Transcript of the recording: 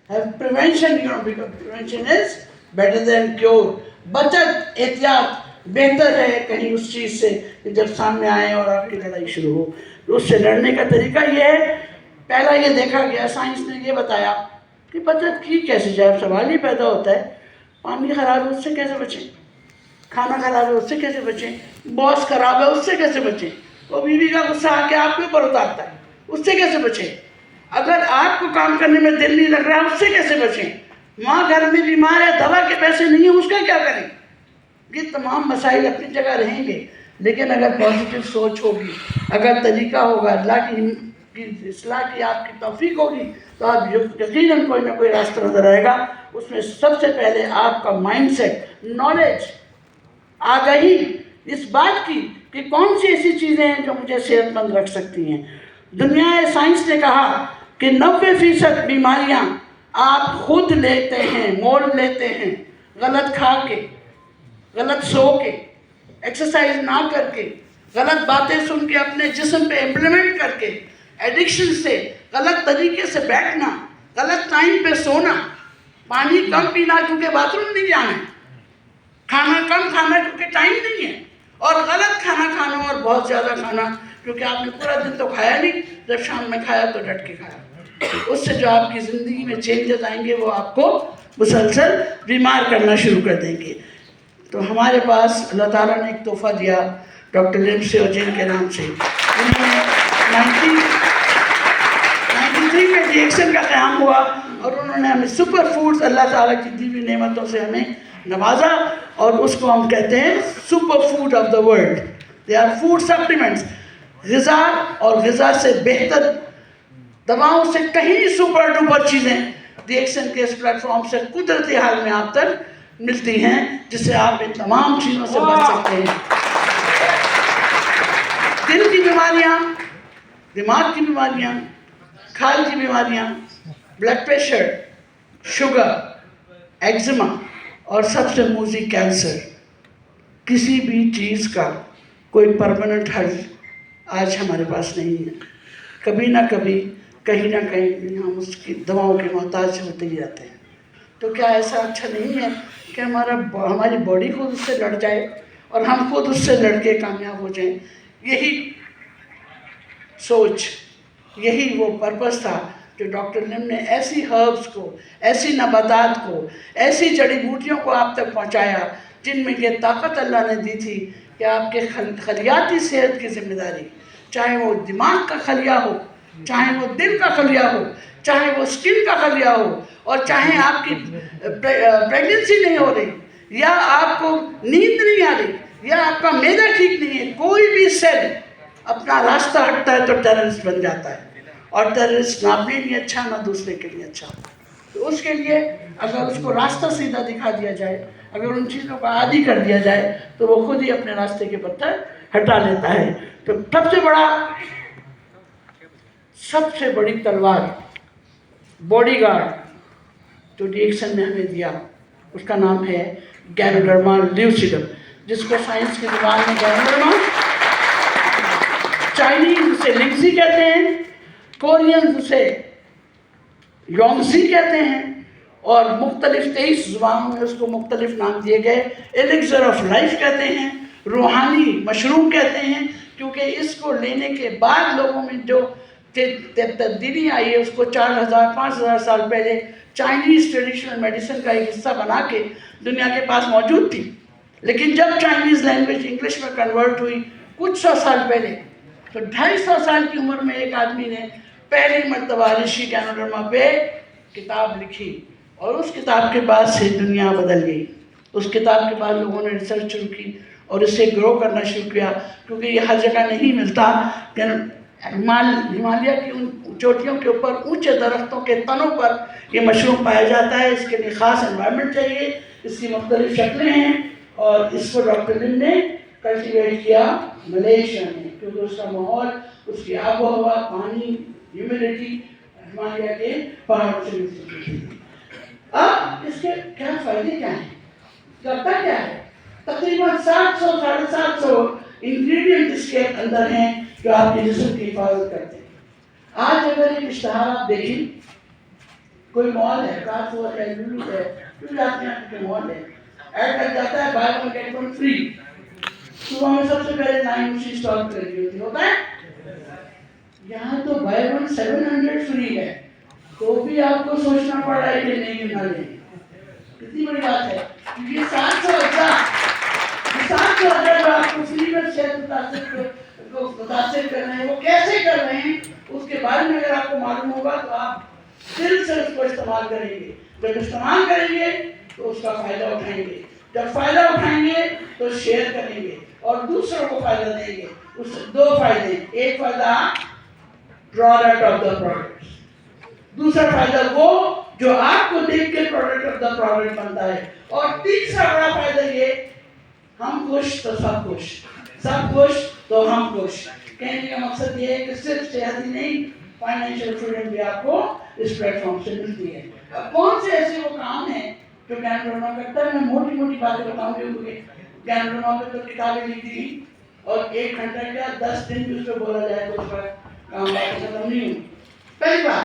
Have prevention, because prevention is better than cure. बचत एहतियात बेहतर है कहीं उस चीज़ से कि जब सामने आए और आपकी लड़ाई शुरू हो। तो उससे लड़ने का तरीका ये है, पहला ये देखा गया, साइंस ने ये बताया कि बचत की कैसे जाए। सवाल ही पैदा होता है, पानी खराब है उससे कैसे बचें, खाना खराब है उससे कैसे बचें, बॉस खराब है उससे कैसे बचें, वो बीवी का गुस्सा आके आपके ऊपर उतारता है उससे कैसे बचें, अगर आपको काम करने में दिल नहीं लग रहा है उससे कैसे बचें, माँ घर में बीमार है दवा के पैसे नहीं है उसका क्या करें। ये तमाम मसाइल अपनी जगह रहेंगे, लेकिन अगर पॉजिटिव सोच होगी, अगर तरीका होगा, अल्लाह की इस्लाह की आपकी तौफीक होगी, तो आप यकीनन कोई ना कोई रास्ता नजर आएगा। उसमें सबसे पहले आपका माइंडसेट, नॉलेज, आगाही इस बात की कि कौन सी ऐसी चीज़ें हैं जो मुझे सेहतमंद रख सकती हैं। दुनिया साइंस ने कहा कि 90% बीमारियां आप खुद लेते हैं, मोल लेते हैं, गलत खा के, गलत सो के, एक्सरसाइज ना करके, गलत बातें सुन के अपने जिस्म पे इम्प्लीमेंट करके, एडिक्शन से, गलत तरीके से बैठना, गलत टाइम पे सोना, पानी कम पीना क्योंकि बाथरूम नहीं जाना है, खाना कम खाना क्योंकि टाइम नहीं है, और गलत खाना खाना और बहुत ज़्यादा खाना क्योंकि आपने पूरा दिन तो खाया नहीं, जब शाम में खाया तो डट के खाया। उससे जो आपकी ज़िंदगी में चेंजेस आएंगे वो आपको मुसलसल बीमार करना शुरू कर देंगे। तो हमारे पास अल्लाह ताला ने एक तोहफ़ा दिया डॉक्टर लिंडसे ओजेन के नाम से। उन्होंने 1993 में डिएक्शन का क़याम हुआ और उन्होंने हमें सुपर फूड्स, अल्लाह ताला की दी हुई नेमतों से हमें नवाजा, और उसको हम कहते हैं super food of the world. They are food supplements, ग़िज़ा और ग़िज़ा से बेहतर, दवाओं से कहीं सुपर डुपर चीज़ें डिएक्शन के इस प्लेटफॉर्म से कुदरती हाल में आप तक मिलती हैं, जिससे आप इन तमाम चीज़ों से बच सकते हैं। दिल की बीमारियाँ, दिमाग की बीमारियाँ, खाल की बीमारियाँ, ब्लड प्रेशर, शुगर, एक्जिमा और सबसे मूजी कैंसर, किसी भी चीज़ का कोई परमानेंट हल आज हमारे पास नहीं है। कभी ना कभी, कहीं ना कहीं हम उसकी दवाओं के मोहताज होते ही रहते हैं। तो क्या ऐसा अच्छा नहीं है कि हमारी बॉडी खुद उससे लड़ जाए और हम खुद उससे लड़ के कामयाब हो जाएं? यही सोच, यही वो पर्पस था जो डॉक्टर लिम ने ऐसी हर्ब्स को, ऐसी नबातात को, ऐसी जड़ी बूटियों को आप तक पहुंचाया जिनमें ये ताकत अल्लाह ने दी थी कि आपके खलियाती सेहत की जिम्मेदारी, चाहे वो दिमाग का खलिया हो, चाहे वो दिल का खलिया हो, चाहे वो स्किन का खलिया हो, और चाहे आपकी प्रेगनेंसी नहीं हो रही, या आपको नींद नहीं आ रही, या आपका मैदा ठीक नहीं है, कोई भी सेल अपना रास्ता हटता है तो टेररिस्ट बन जाता है, और टेररिस्ट ना अपने लिए अच्छा ना दूसरे के लिए अच्छा। तो उसके लिए अगर उसको रास्ता सीधा दिखा दिया जाए, अगर उन चीज़ों का आदी कर दिया जाए, तो वो खुद ही अपने रास्ते के पत्थर हटा लेता है। तो सबसे बड़ी तलवार, बॉडीगार्ड जो डिएक्शन ने हमें दिया, उसका नाम है गैनोडर्मा ल्यूसिडम, जिसको साइंस की जुबान में गैनोडर्मा, चाइनीज उसे लिंगजी कहते हैं, कोरियन उसे योंगजी कहते हैं, और मुख्तलिफ 23 जुबानों में उसको मुख्तलिफ नाम दिए गए। एलिक्सर ऑफ लाइफ कहते हैं, रूहानी मशरूम कहते हैं, क्योंकि इसको लेने के बाद लोगों में जो तब्दीली आई है उसको 4000-5000 साल पहले चाइनीज़ ट्रेडिशनल मेडिसिन का एक हिस्सा बना के दुनिया के पास मौजूद थी। लेकिन जब चाइनीज़ लैंग्वेज इंग्लिश में कन्वर्ट हुई कुछ 100 साल पहले, तो 250 साल की उम्र में एक आदमी ने पहली मरतबा ऋषि गैनोडर्मा पे किताब लिखी, और उस किताब के बाद से दुनिया बदल गई। उस किताब के बाद लोगों ने रिसर्च शुरू की और इसे ग्रो करना शुरू किया, क्योंकि ये हर जगह नहीं मिलता। हिमालय की उन चोटियों के ऊपर ऊंचे दरख्तों के तनों पर ये मशरूम पाया जाता है। इसके लिए ख़ास एनवायरनमेंट चाहिए, इसकी मुख्तलिफ शक्लें हैं, और इसको डॉक्टर लिम ने कल्टिवेट किया मलेशिया में, क्योंकि उसका माहौल, उसकी आबो हवा, पानी, ह्यूमिडिटी हिमालय के पहाड़ों से मिलती है। अब इसके क्या फ़ायदे क्या हैं, करता क्या है? तकरीबन 700-750 इंग्रेडिएंट इसके अंदर हैं जो आपके जिस्म की हिफाजत करते हैं। आज अगर एक इश्तहार आप देखें کوئی مال ہے، کارفور ہے، لولو ہے، تو جاتے ہیں کہ مال ہے، ایڈ لگ جاتا ہے buy one get one free, صبح میں سب سے پہلے 9 اسی اسٹال کر رہی ہوتی ہوتا ہے. یہاں تو بائی ون 700 فری ہے، تو بھی آپ کو سوچنا پڑ رہا ہے کہ نہیں نہ لیں. کتنی بڑی بات ہے، کیونکہ 700,000 جو آپ کو فری میں صحت کو متاثر کر رہے ہیں، وہ کیسے کر رہے ہیں اس کے بارے میں اگر آپ کو معلوم ہوگا تو آپ دل سے اس کو استعمال کریں گے. جب استعمال کریں گے تو اس کا فائدہ اٹھائیں گے، جب فائدہ اٹھائیں گے تو شیئر کریں گے اور دوسروں کو فائدہ دیں گے. اس سے دو فائدے، ایک فائدہ پروڈکٹ آف دا پروڈکٹ، دوسرا فائدہ وہ جو آپ کو دیکھ کے پروڈکٹ آف دا پروڈکٹ بنتا ہے، اور تیسرا بڑا فائدہ یہ ہم خوش تو سب خوش، سب خوش تو ہم خوش. کہنے کا مقصد یہ ہے کہ صرف صحت ہی نہیں، فائنینشیل فریڈم بھی آپ کو اس پلیٹ فارم سے ملتی ہے. کون سے ایسے وہ کام ہیں جو گیان رونما کرتا ہے؟ میں موٹی موٹی باتیں بتاؤں گی کیونکہ گیان رونما پہ تو کتابیں لکھی تھی اور 1 گھنٹہ کیا 10 دن بھی اس پہ بولا جائے تو اس کا کام ختم نہیں ہوں. پہلی بات